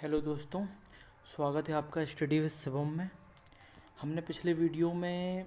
Hello दोस्तों, स्वागत है आपका स्टडी विद शिवम में। हमने पिछले वीडियो में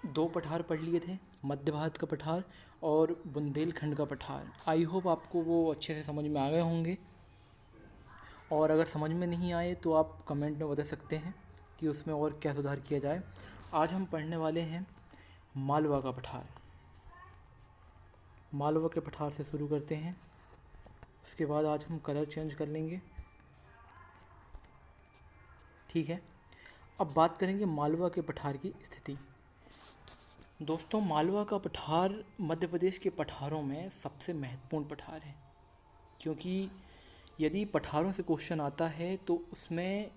दो पठार पढ़ लिए थे, मध्य भारत का पठार और बुंदेलखंड का पठार। आई होप आपको वो अच्छे से समझ में आ गए होंगे, और अगर समझ में नहीं आए तो आप कमेंट में बता सकते हैं कि उसमें और क्या सुधार किया जाए। आज हम पढ़ने वाले हैं मालवा का पठार। मालवा के पठार से शुरू करते हैं। उसके बाद आज हम कलर चेंज कर लेंगे, ठीक है। अब बात करेंगे मालवा के पठार की स्थिति। दोस्तों, मालवा का पठार मध्य प्रदेश के पठारों में सबसे महत्वपूर्ण पठार है, क्योंकि यदि पठारों से क्वेश्चन आता है तो उसमें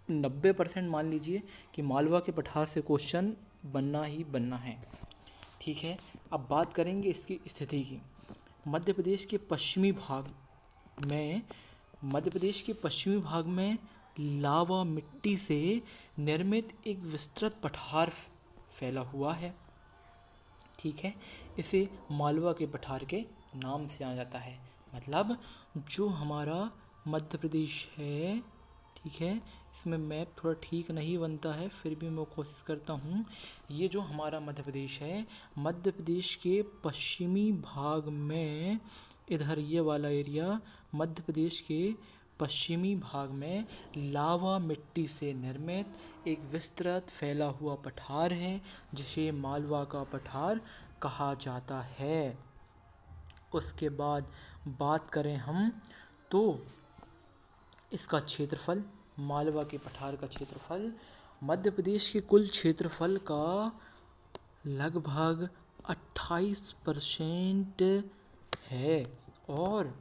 90% मान लीजिए कि मालवा के पठार से क्वेश्चन बनना ही बनना है, ठीक है। अब बात करेंगे इसकी स्थिति की। मध्य प्रदेश के पश्चिमी भाग में लावा मिट्टी से निर्मित एक विस्तृत पठार फैला हुआ है, ठीक है। इसे मालवा के पठार के नाम से जाना जाता है। मतलब जो हमारा मध्य प्रदेश है, ठीक है, इसमें मैप थोड़ा ठीक नहीं बनता है, फिर भी मैं कोशिश करता हूँ। ये जो हमारा मध्य प्रदेश है, मध्य प्रदेश के पश्चिमी भाग में, इधर ये वाला एरिया मध्य प्रदेश के पश्चिमी भाग में लावा मिट्टी से निर्मित एक विस्तृत फैला हुआ पठार है, जिसे मालवा का पठार कहा जाता है। उसके बाद बात करें हम तो इसका क्षेत्रफल, मालवा के पठार का क्षेत्रफल मध्य प्रदेश के कुल क्षेत्रफल का लगभग 28% है, और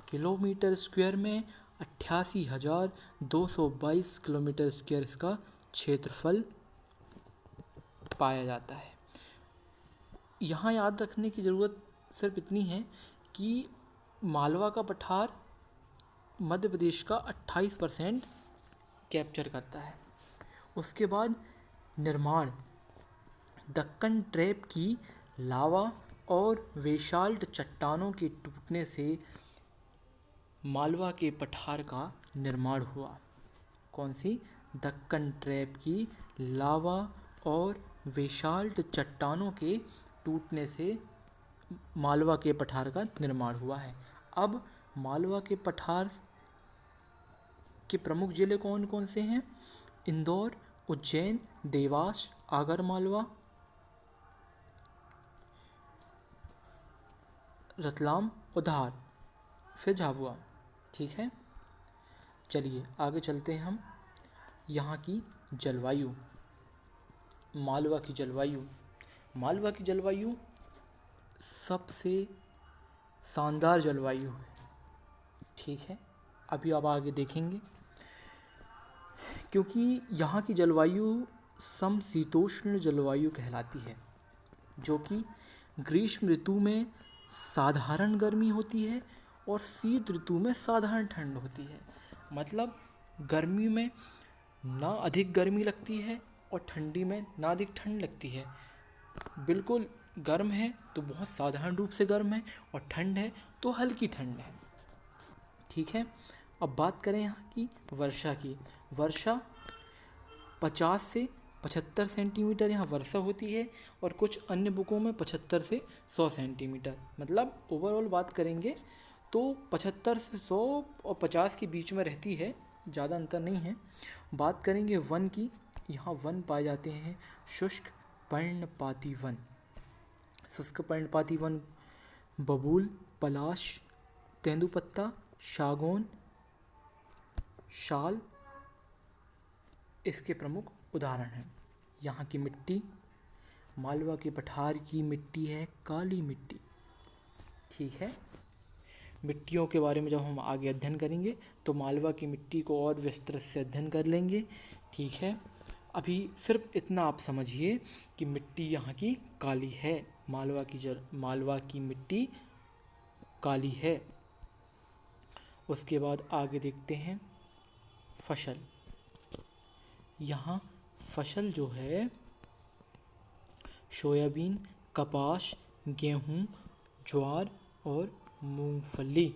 किलोमीटर स्क्वायर में 88,222 किलोमीटर स्क्वायर इसका क्षेत्रफल पाया जाता है। यहाँ याद रखने की ज़रूरत सिर्फ इतनी है कि मालवा का पठार मध्य प्रदेश का 28% कैप्चर करता है। उसके बाद निर्माण, दक्कन ट्रैप की लावा और बेसाल्ट चट्टानों के टूटने से मालवा के पठार का निर्माण हुआ। कौन सी? दक्कन ट्रैप की लावा और बेसाल्ट चट्टानों के टूटने से मालवा के पठार का निर्माण हुआ है। अब मालवा के पठार के प्रमुख जिले कौन कौन से हैं? इंदौर, उज्जैन, देवास, आगर मालवा, रतलाम, उधार, फिर झाबुआ, ठीक है। चलिए आगे चलते हैं हम। यहाँ की जलवायु, मालवा की जलवायु सबसे शानदार जलवायु है, ठीक है। अभी आप आगे देखेंगे, क्योंकि यहाँ की जलवायु समशीतोष्ण जलवायु कहलाती है, जो कि ग्रीष्म ऋतु में साधारण गर्मी होती है और शीत ऋतु में साधारण ठंड होती है। मतलब गर्मी में ना अधिक गर्मी लगती है और ठंडी में ना अधिक ठंड लगती है। बिल्कुल गर्म है तो बहुत साधारण रूप से गर्म है, और ठंड है तो हल्की ठंड है, ठीक है। अब बात करें यहाँ की वर्षा की। वर्षा 50 से 75 सेंटीमीटर यहाँ वर्षा होती है, और कुछ अन्य बुकों में 75 से 100 सेंटीमीटर। मतलब ओवरऑल बात करेंगे तो 75 से 100 और 50 के बीच में रहती है, ज़्यादा अंतर नहीं है। बात करेंगे वन की। यहाँ वन पाए जाते हैं शुष्क पर्णपाती वन। शुष्क पर्णपाती वन बबूल, पलाश, तेंदुपत्ता, सागौन, शाल इसके प्रमुख उदाहरण हैं। यहाँ की मिट्टी, मालवा के पठार की मिट्टी है काली मिट्टी, ठीक है। मिट्टियों के बारे में जब हम आगे अध्ययन करेंगे तो मालवा की मिट्टी को और विस्तृत से अध्ययन कर लेंगे, ठीक है। अभी सिर्फ इतना आप समझिए कि मिट्टी यहाँ की काली है, मालवा की मिट्टी काली है। उसके बाद आगे देखते हैं फसल। यहाँ फसल जो है सोयाबीन, कपास, गेहूँ, ज्वार और मूंगफली।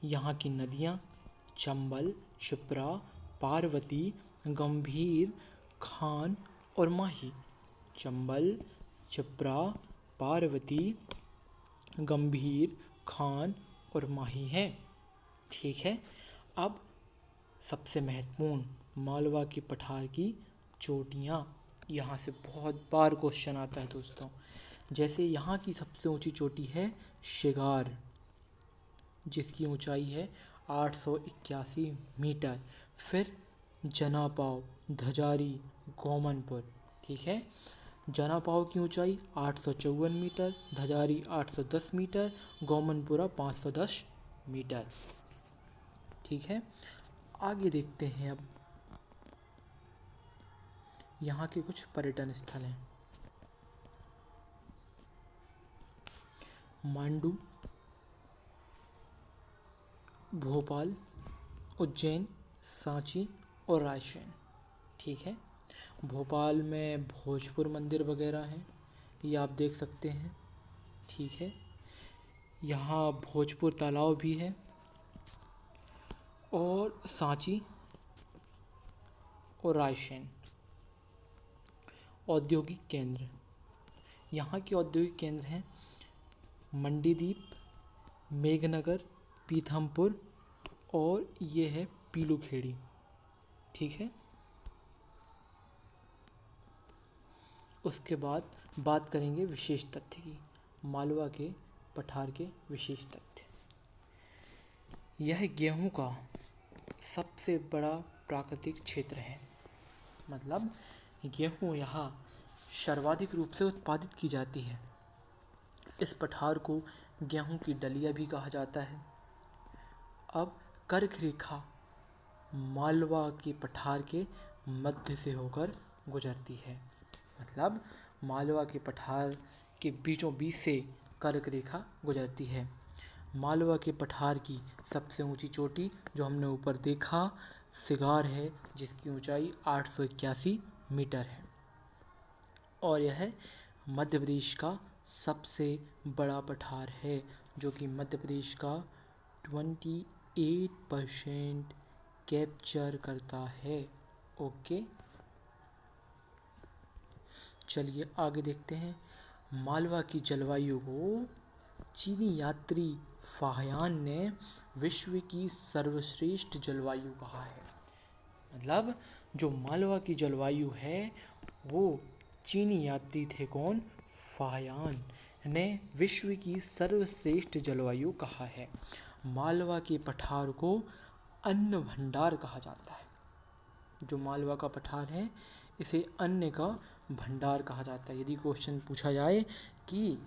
यहाँ की नदियाँ चंबल, क्षिप्रा, पार्वती, गंभीर, खान और माही। चंबल, क्षिप्रा, पार्वती, गंभीर, खान और माही है। ठीक है। अब सबसे महत्वपूर्ण मालवा के पठार की चोटियाँ। यहाँ से बहुत बार क्वेश्चन आता है दोस्तों। जैसे यहाँ की सबसे ऊंची चोटी है शिगार, जिसकी ऊंचाई है 881 मीटर। फिर जनापाव, धजारी, गोमनपुर। ठीक है। जनापाव की ऊंचाई 854 मीटर, धजारी 810 मीटर, गोमनपुरा 510 मीटर। ठीक है। आगे देखते हैं अब यहाँ के कुछ पर्यटन स्थल हैं। मांडू, भोपाल, उज्जैन, सांची और रायसेन। ठीक है। भोपाल में भोजपुर मंदिर वगैरह हैं, ये आप देख सकते हैं। ठीक है। यहाँ भोजपुर तालाब भी है। और सांची और रायसेन औद्योगिक केंद्र। यहाँ के औद्योगिक केंद्र हैं मंडीदीप, मेघनगर, पीथमपुर और ये है पीलूखेड़ी। ठीक है। उसके बाद बात करेंगे विशेष तथ्य की, मालवा के पठार के विशेष तथ्य। यह गेहूं का सबसे बड़ा प्राकृतिक क्षेत्र है। मतलब गेहूं यहाँ सर्वाधिक रूप से उत्पादित की जाती है। इस पठार को गेहूं की डलिया भी कहा जाता है। अब कर्क रेखा मालवा के पठार के मध्य से होकर गुजरती है। मतलब मालवा के पठार के बीचों बीच से कर्क रेखा गुजरती है। मालवा के पठार की सबसे ऊंची चोटी जो हमने ऊपर देखा सिगार है, जिसकी ऊंचाई 881 मीटर है। और यह मध्य प्रदेश का सबसे बड़ा पठार है, जो कि मध्य प्रदेश का 28% कैप्चर करता है। ओके, चलिए आगे देखते हैं। मालवा की जलवायु को चीनी यात्री फाहियान ने विश्व की सर्वश्रेष्ठ जलवायु कहा है। मतलब जो मालवा की जलवायु है वो चीनी यात्री थे कौन, फाहियान ने विश्व की सर्वश्रेष्ठ जलवायु कहा है। मालवा के पठार को अन्न भंडार कहा जाता है। जो मालवा का पठार है इसे अन्न का भंडार कहा जाता है। यदि क्वेश्चन पूछा जाए कि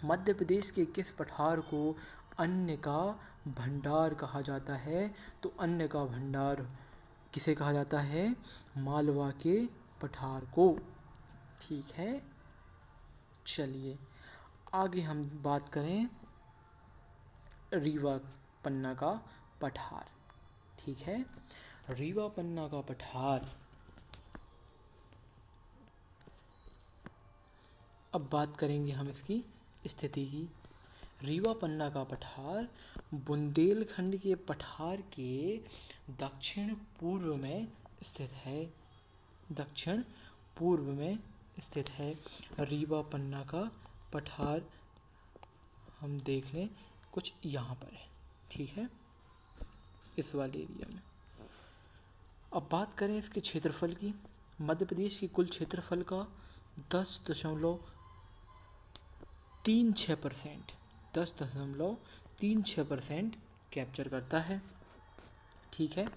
मध्य प्रदेश के किस पठार को अन्न का भंडार कहा जाता है, तो अन्न का भंडार किसे कहा जाता है, मालवा के पठार को। ठीक है। चलिए आगे हम बात करें रीवा पन्ना का पठार। ठीक है। रीवा पन्ना का पठार, अब बात करेंगे हम इसकी स्थिति की। रीवा पन्ना का पठार बुंदेलखंड के पठार के दक्षिण पूर्व में स्थित है। दक्षिण पूर्व में स्थित है रीवा पन्ना का पठार। हम देख लें कुछ यहाँ पर है। ठीक है, इस वाले एरिया में। अब बात करें इसके क्षेत्रफल की। मध्य प्रदेश की कुल क्षेत्रफल का 10.36% कैप्चर करता है। ठीक है।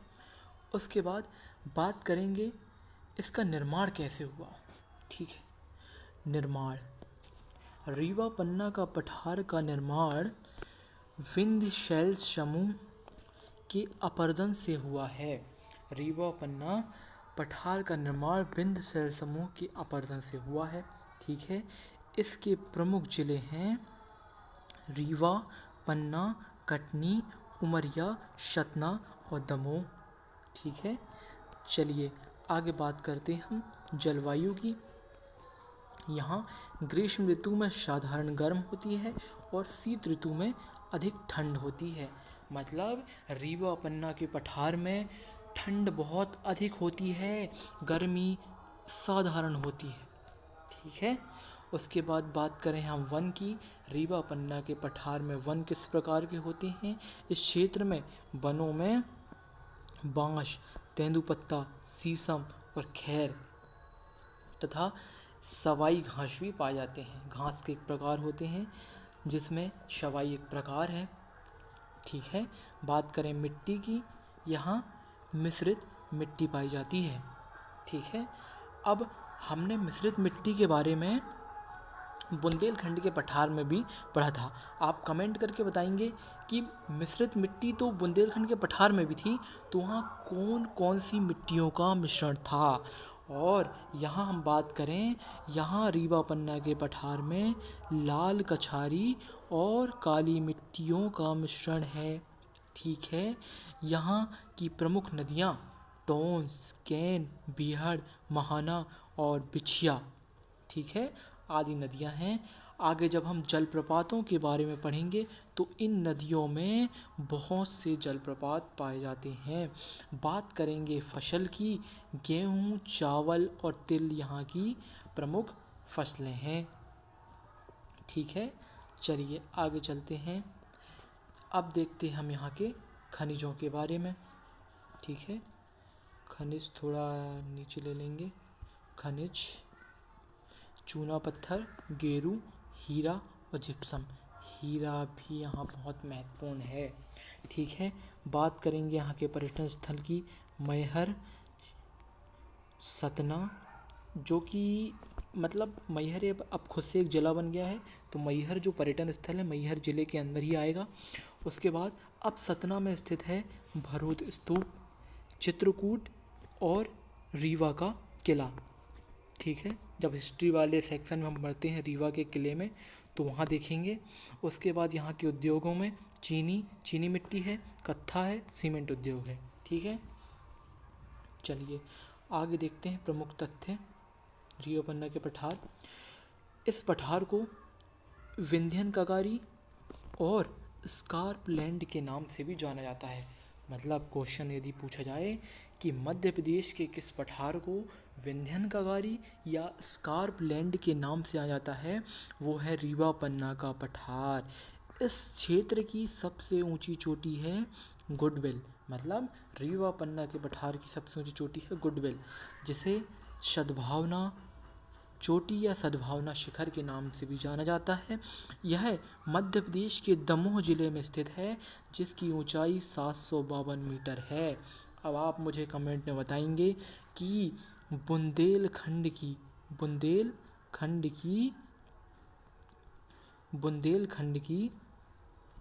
उसके बाद बात करेंगे इसका निर्माण कैसे हुआ। ठीक है। निर्माण, रीवा पन्ना का पठार का निर्माण विंध्य शैल समूह के अपरदन से हुआ है। रीवा पन्ना पठार का निर्माण विंध्य शैल समूह के अपरदन से हुआ है। ठीक है। इसके प्रमुख जिले हैं रीवा, पन्ना, कटनी, उमरिया, सतना और दमोह। ठीक है। चलिए आगे बात करते हैं हम जलवायु की। यहाँ ग्रीष्म ऋतु में साधारण गर्म होती है और शीत ऋतु में अधिक ठंड होती है। मतलब रीवा पन्ना के पठार में ठंड बहुत अधिक होती है, गर्मी साधारण होती है। ठीक है। उसके बाद बात करें हम वन की। रीवा पन्ना के पठार में वन किस प्रकार के होते हैं? इस क्षेत्र में वनों में बांस, तेंदुपत्ता, शीशम और खैर तथा सवाई घास भी पाए जाते हैं। घास के एक प्रकार होते हैं जिसमें सवाई एक प्रकार है। ठीक है। बात करें मिट्टी की, यहाँ मिश्रित मिट्टी पाई जाती है। ठीक है। अब हमने मिश्रित मिट्टी के बारे में बुंदेलखंड के पठार में भी पढ़ा था। आप कमेंट करके बताएंगे कि मिश्रित मिट्टी तो बुंदेलखंड के पठार में भी थी, तो वहाँ कौन कौन सी मिट्टियों का मिश्रण था। और यहाँ हम बात करें, यहाँ रीवा पन्ना के पठार में लाल कछारी और काली मिट्टियों का मिश्रण है। ठीक है। यहाँ की प्रमुख नदियाँ टोंस, कैन, बीहड़, महाना और बिछिया, ठीक है, आदि नदियाँ हैं। आगे जब हम जलप्रपातों के बारे में पढ़ेंगे तो इन नदियों में बहुत से जलप्रपात पाए जाते हैं। बात करेंगे फसल की। गेहूँ, चावल और तिल यहाँ की प्रमुख फसलें हैं। ठीक है। चलिए आगे चलते हैं। अब देखते हैं हम यहाँ के खनिजों के बारे में। ठीक है। खनिज थोड़ा नीचे ले लेंगे। खनिज चूना पत्थर, गेरू, हीरा और जिप्सम। हीरा भी यहाँ बहुत महत्वपूर्ण है। ठीक है। बात करेंगे यहाँ के पर्यटन स्थल की। मैहर, सतना, जो कि मतलब मैहर अब खुद से एक जिला बन गया है, तो मैहर जो पर्यटन स्थल है मैहर जिले के अंदर ही आएगा। उसके बाद अब सतना में स्थित है भरूच स्तूप, चित्रकूट और रीवा का किला। ठीक है। जब हिस्ट्री वाले सेक्शन में हम पढ़ते हैं रीवा के किले में तो वहाँ देखेंगे। उसके बाद यहाँ के उद्योगों में चीनी मिट्टी है, कत्था है, सीमेंट उद्योग है। ठीक है। चलिए आगे देखते हैं प्रमुख तथ्य रीवा पन्ना के पठार। इस पठार को विंध्यन कगारी और स्कार्पलैंड के नाम से भी जाना जाता है। मतलब क्वेश्चन यदि पूछा जाए कि मध्य प्रदेश के किस पठार को विंध्यन कगारी या स्कार्पलैंड के नाम से जाना जाता है, वो है रीवा पन्ना का पठार। इस क्षेत्र की सबसे ऊंची चोटी है गुडविल। मतलब रीवा पन्ना के पठार की सबसे ऊंची चोटी है गुडविल, जिसे सद्भावना चोटी या सद्भावना शिखर के नाम से भी जाना जाता है। यह मध्य प्रदेश के दमोह जिले में स्थित है, जिसकी ऊंचाई 752 मीटर है। अब आप मुझे कमेंट में बताएंगे कि बुंदेलखंड की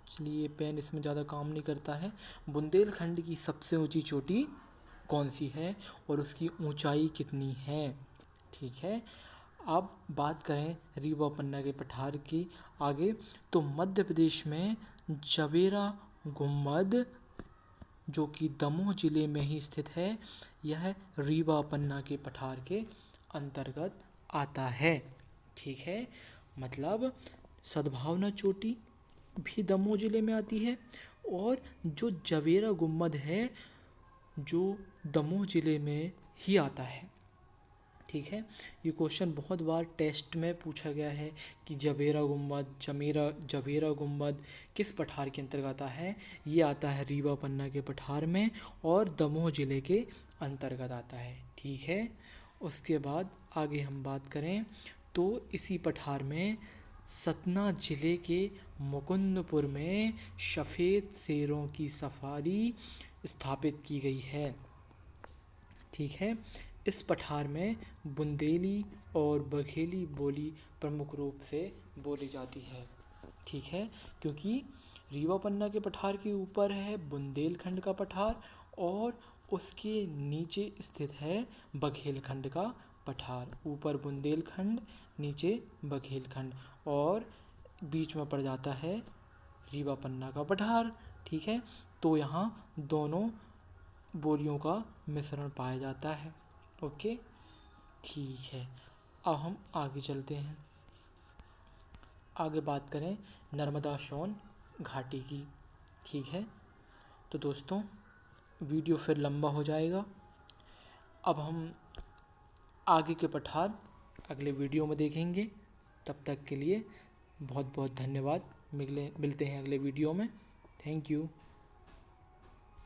चलिए पेन इसमें ज़्यादा काम नहीं करता है। बुंदेलखंड की सबसे ऊंची चोटी कौन सी है और उसकी ऊंचाई कितनी है। ठीक है। अब बात करें रीवा पन्ना के पठार की आगे, तो मध्य प्रदेश में जवेरा गुम्बद जो कि दमोह जिले में ही स्थित है, यह रीवा पन्ना के पठार के अंतर्गत आता है। ठीक है। मतलब सद्भावना चोटी भी दमोह जिले में आती है और जो जवेरा गुम्बद है जो दमोह जिले में ही आता है। ठीक है। ये क्वेश्चन बहुत बार टेस्ट में पूछा गया है कि जवेरा गुम्बद किस पठार के अंतर्गत आता है। ये आता है रीवा पन्ना के पठार में और दमोह जिले के अंतर्गत आता है। ठीक है। उसके बाद आगे हम बात करें तो इसी पठार में सतना जिले के मुकुंदपुर में सफ़ेद शेरों की सफारी स्थापित की गई है। ठीक है। इस पठार में बुंदेली और बघेली बोली प्रमुख रूप से बोली जाती है। ठीक है। क्योंकि रीवा पन्ना के पठार के ऊपर है बुंदेलखंड का पठार और उसके नीचे स्थित है बघेलखंड का पठार। ऊपर बुंदेलखंड, नीचे बघेलखंड और बीच में पड़ जाता है रीवा पन्ना का पठार। ठीक है। तो यहाँ दोनों बोलियों का मिश्रण पाया जाता है। ओके। ठीक है। अब हम आगे चलते हैं। आगे बात करें नर्मदा सोन घाटी की। ठीक है। तो दोस्तों वीडियो फिर लंबा हो जाएगा। अब हम आगे के पठार अगले वीडियो में देखेंगे। तब तक के लिए बहुत बहुत धन्यवाद। मिलते हैं अगले वीडियो में। Thank you.